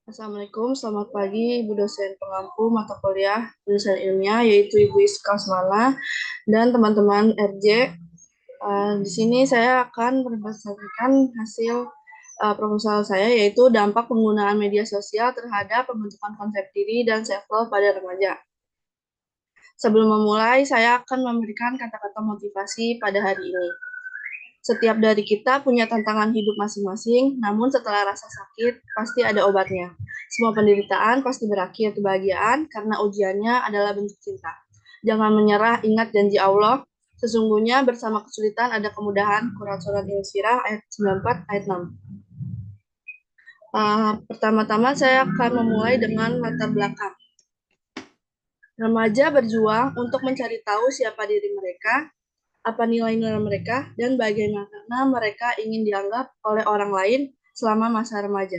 Assalamualaikum, selamat pagi Ibu dosen pengampu mata kuliah jurusan ilmiah yaitu Ibu Iska Smala dan teman-teman RJ. Di sini saya akan berdasarkan hasil proposal saya yaitu dampak penggunaan media sosial terhadap pembentukan konsep diri dan self-love pada remaja. Sebelum memulai, saya akan memberikan kata-kata motivasi pada hari ini. Setiap dari kita punya tantangan hidup masing-masing, namun setelah rasa sakit, pasti ada obatnya. Semua penderitaan pasti berakhir kebahagiaan karena ujiannya adalah bentuk cinta. Jangan menyerah, ingat janji Allah. Sesungguhnya bersama kesulitan ada kemudahan. Quran Surat Al-Insyirah ayat 94 ayat 6. Pertama-tama saya akan memulai dengan latar belakang. Remaja berjuang untuk mencari tahu siapa diri mereka, apa nilai-nilai mereka, dan bagaimana mereka ingin dianggap oleh orang lain selama masa remaja.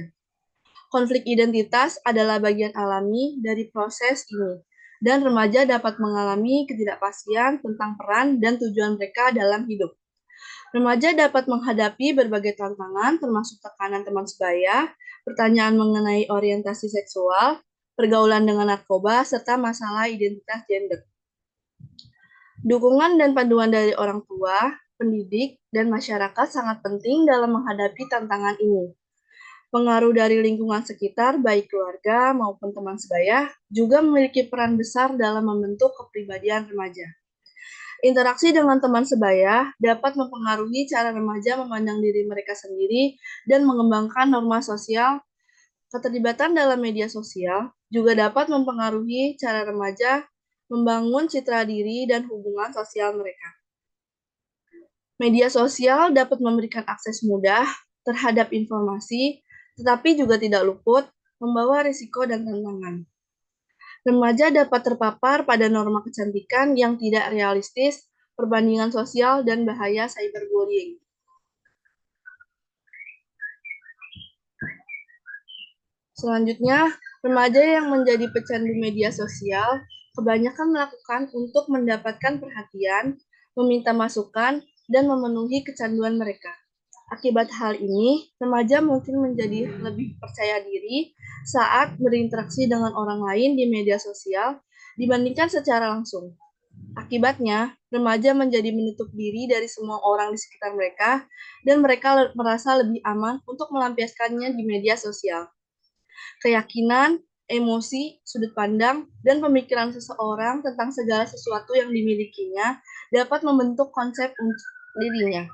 Konflik identitas adalah bagian alami dari proses ini, dan remaja dapat mengalami ketidakpastian tentang peran dan tujuan mereka dalam hidup. Remaja dapat menghadapi berbagai tantangan, termasuk tekanan teman sebaya, pertanyaan mengenai orientasi seksual, pergaulan dengan narkoba, serta masalah identitas gender. Dukungan dan panduan dari orang tua, pendidik, dan masyarakat sangat penting dalam menghadapi tantangan ini. Pengaruh dari lingkungan sekitar, baik keluarga maupun teman sebaya, juga memiliki peran besar dalam membentuk kepribadian remaja. Interaksi dengan teman sebaya dapat mempengaruhi cara remaja memandang diri mereka sendiri dan mengembangkan norma sosial. Keterlibatan dalam media sosial juga dapat mempengaruhi cara remaja membangun citra diri dan hubungan sosial mereka. Media sosial dapat memberikan akses mudah terhadap informasi, tetapi juga tidak luput membawa risiko dan tantangan. Remaja dapat terpapar pada norma kecantikan yang tidak realistis, perbandingan sosial, dan bahaya cyberbullying. Selanjutnya, remaja yang menjadi pecandu media sosial kebanyakan melakukan untuk mendapatkan perhatian, meminta masukan, dan memenuhi kecanduan mereka. Akibat hal ini, remaja mungkin menjadi lebih percaya diri saat berinteraksi dengan orang lain di media sosial dibandingkan secara langsung. Akibatnya, remaja menjadi menutup diri dari semua orang di sekitar mereka dan mereka merasa lebih aman untuk melampiaskannya di media sosial. Keyakinan, emosi, sudut pandang, dan pemikiran seseorang tentang segala sesuatu yang dimilikinya dapat membentuk konsep untuk dirinya.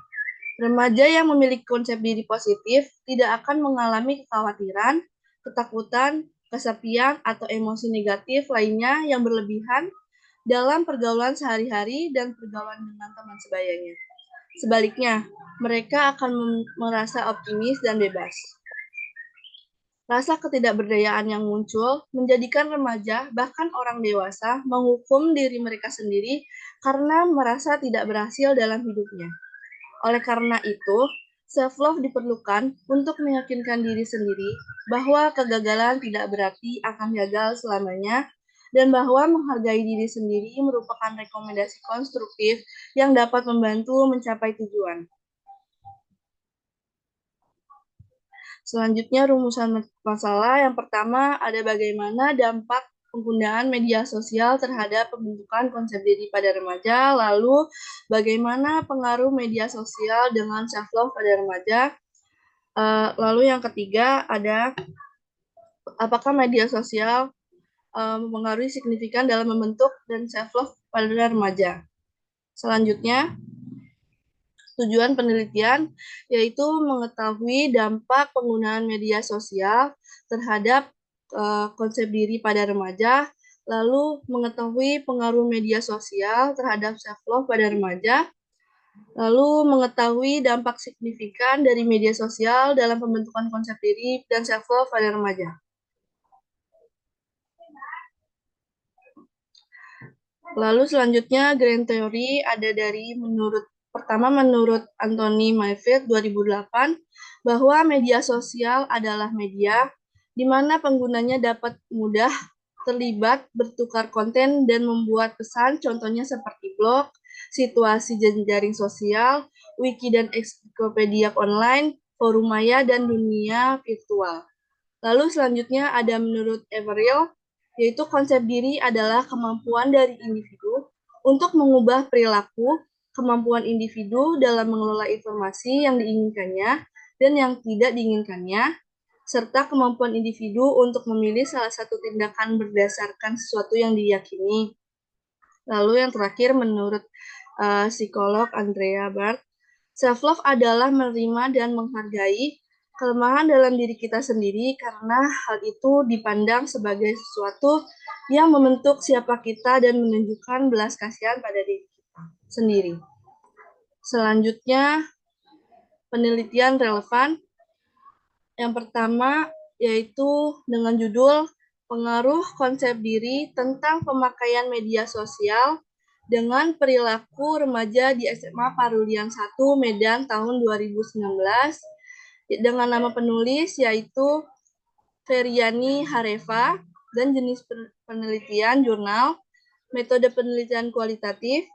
Remaja yang memiliki konsep diri positif tidak akan mengalami kekhawatiran, ketakutan, kesepian, atau emosi negatif lainnya yang berlebihan dalam pergaulan sehari-hari dan pergaulan dengan teman sebayanya. Sebaliknya, mereka akan merasa optimis dan bebas. Rasa ketidakberdayaan yang muncul menjadikan remaja, bahkan orang dewasa, menghukum diri mereka sendiri karena merasa tidak berhasil dalam hidupnya. Oleh karena itu, self-love diperlukan untuk meyakinkan diri sendiri bahwa kegagalan tidak berarti akan gagal selamanya dan bahwa menghargai diri sendiri merupakan rekomendasi konstruktif yang dapat membantu mencapai tujuan. Selanjutnya, rumusan masalah yang pertama ada bagaimana dampak penggunaan media sosial terhadap pembentukan konsep diri pada remaja, lalu bagaimana pengaruh media sosial dengan self-love pada remaja, lalu yang ketiga ada apakah media sosial mempengaruhi signifikan dalam membentuk dan self-love pada remaja. Selanjutnya, tujuan penelitian yaitu mengetahui dampak penggunaan media sosial terhadap konsep diri pada remaja, lalu mengetahui pengaruh media sosial terhadap self-love pada remaja, lalu mengetahui dampak signifikan dari media sosial dalam pembentukan konsep diri dan self-love pada remaja. Lalu selanjutnya grand theory ada dari menurut Anthony Mayfield 2008 bahwa media sosial adalah media di mana penggunanya dapat mudah terlibat, bertukar konten, dan membuat pesan, contohnya seperti blog, situasi jejaring sosial, wiki dan ensiklopedia online, forum maya, dan dunia virtual. Lalu selanjutnya ada menurut Averill, yaitu konsep diri adalah kemampuan dari individu untuk mengubah perilaku, kemampuan individu dalam mengelola informasi yang diinginkannya dan yang tidak diinginkannya, serta kemampuan individu untuk memilih salah satu tindakan berdasarkan sesuatu yang diyakini. Lalu yang terakhir menurut psikolog Andrea Barth, self-love adalah menerima dan menghargai kelemahan dalam diri kita sendiri karena hal itu dipandang sebagai sesuatu yang membentuk siapa kita dan menunjukkan belas kasihan pada diri kita sendiri. Selanjutnya, penelitian relevan. Yang pertama yaitu dengan judul Pengaruh Konsep Diri tentang Pemakaian Media Sosial dengan Perilaku Remaja di SMA Parulian 1 Medan tahun 2019 dengan nama penulis yaitu Feryani Hareva dan jenis penelitian jurnal, metode penelitian kualitatif,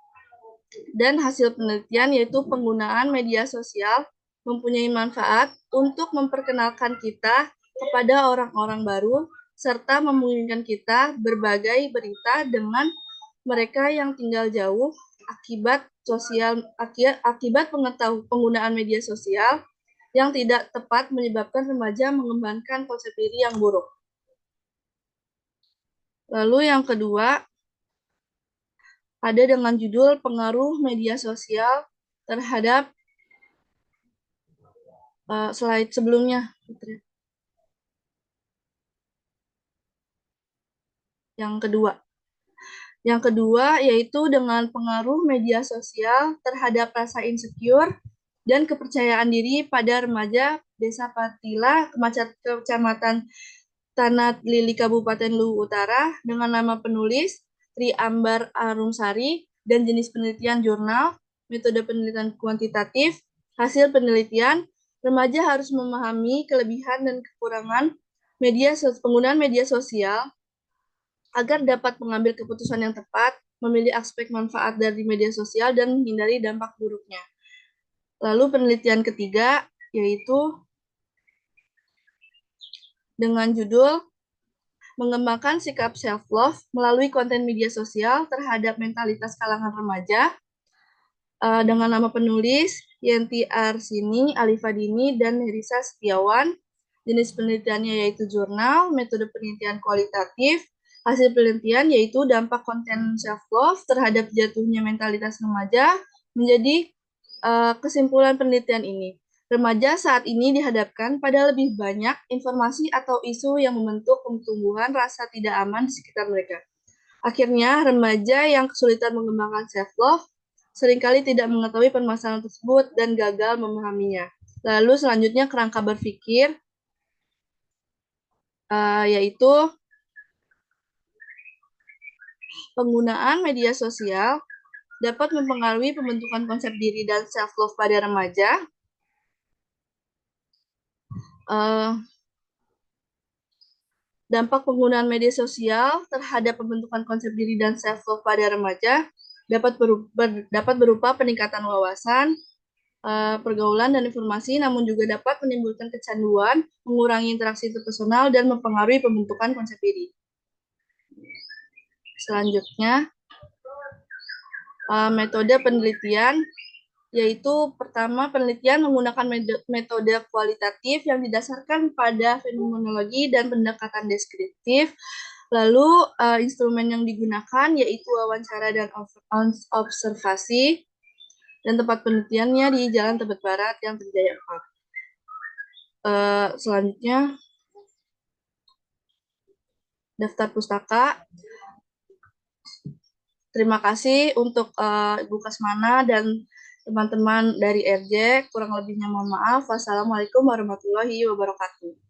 dan hasil penelitian yaitu penggunaan media sosial mempunyai manfaat untuk memperkenalkan kita kepada orang-orang baru serta memungkinkan kita berbagai berita dengan mereka yang tinggal jauh akibat penggunaan media sosial yang tidak tepat menyebabkan remaja mengembangkan konsep diri yang buruk. Lalu yang kedua, ada dengan judul Pengaruh Media Sosial terhadap slide sebelumnya. Yang kedua yaitu dengan pengaruh media sosial terhadap rasa insecure dan kepercayaan diri pada remaja Desa Patila, Kecamatan Tanat Lili, Kabupaten Luwu Utara dengan nama penulis Tri Ambar Arumsari dan jenis penelitian jurnal, metode penelitian kuantitatif, hasil penelitian, remaja harus memahami kelebihan dan kekurangan penggunaan media sosial agar dapat mengambil keputusan yang tepat, memilih aspek manfaat dari media sosial, dan menghindari dampak buruknya. Lalu penelitian ketiga, yaitu dengan judul Mengembangkan Sikap Self-Love melalui konten media sosial terhadap mentalitas kalangan remaja, dengan nama penulis Yenti Arsini, Alifadini, dan Nerisa Setiawan. Jenis penelitiannya yaitu jurnal, metode penelitian kualitatif, hasil penelitian yaitu dampak konten self-love terhadap jatuhnya mentalitas remaja. Menjadi kesimpulan penelitian ini, remaja saat ini dihadapkan pada lebih banyak informasi atau isu yang membentuk pertumbuhan rasa tidak aman di sekitar mereka. Akhirnya, remaja yang kesulitan mengembangkan self-love seringkali tidak mengetahui permasalahan tersebut dan gagal memahaminya. Lalu selanjutnya kerangka berpikir, yaitu penggunaan media sosial dapat mempengaruhi pembentukan konsep diri dan self-love pada remaja. Dampak penggunaan media sosial terhadap pembentukan konsep diri dan self-love pada remaja dapat berupa peningkatan wawasan, pergaulan, dan informasi, namun juga dapat menimbulkan kecanduan, mengurangi interaksi interpersonal, dan mempengaruhi pembentukan konsep diri. Selanjutnya, metode penelitian, yaitu pertama penelitian menggunakan metode kualitatif yang didasarkan pada fenomenologi dan pendekatan deskriptif. Lalu instrumen yang digunakan yaitu wawancara dan observasi, dan tempat penelitiannya di Jalan Tebet Barat yang Trijaya 4. Selanjutnya, daftar pustaka. Terima kasih untuk Ibu Kasmana dan teman-teman dari RJ. Kurang lebihnya mohon maaf. Wassalamualaikum warahmatullahi wabarakatuh.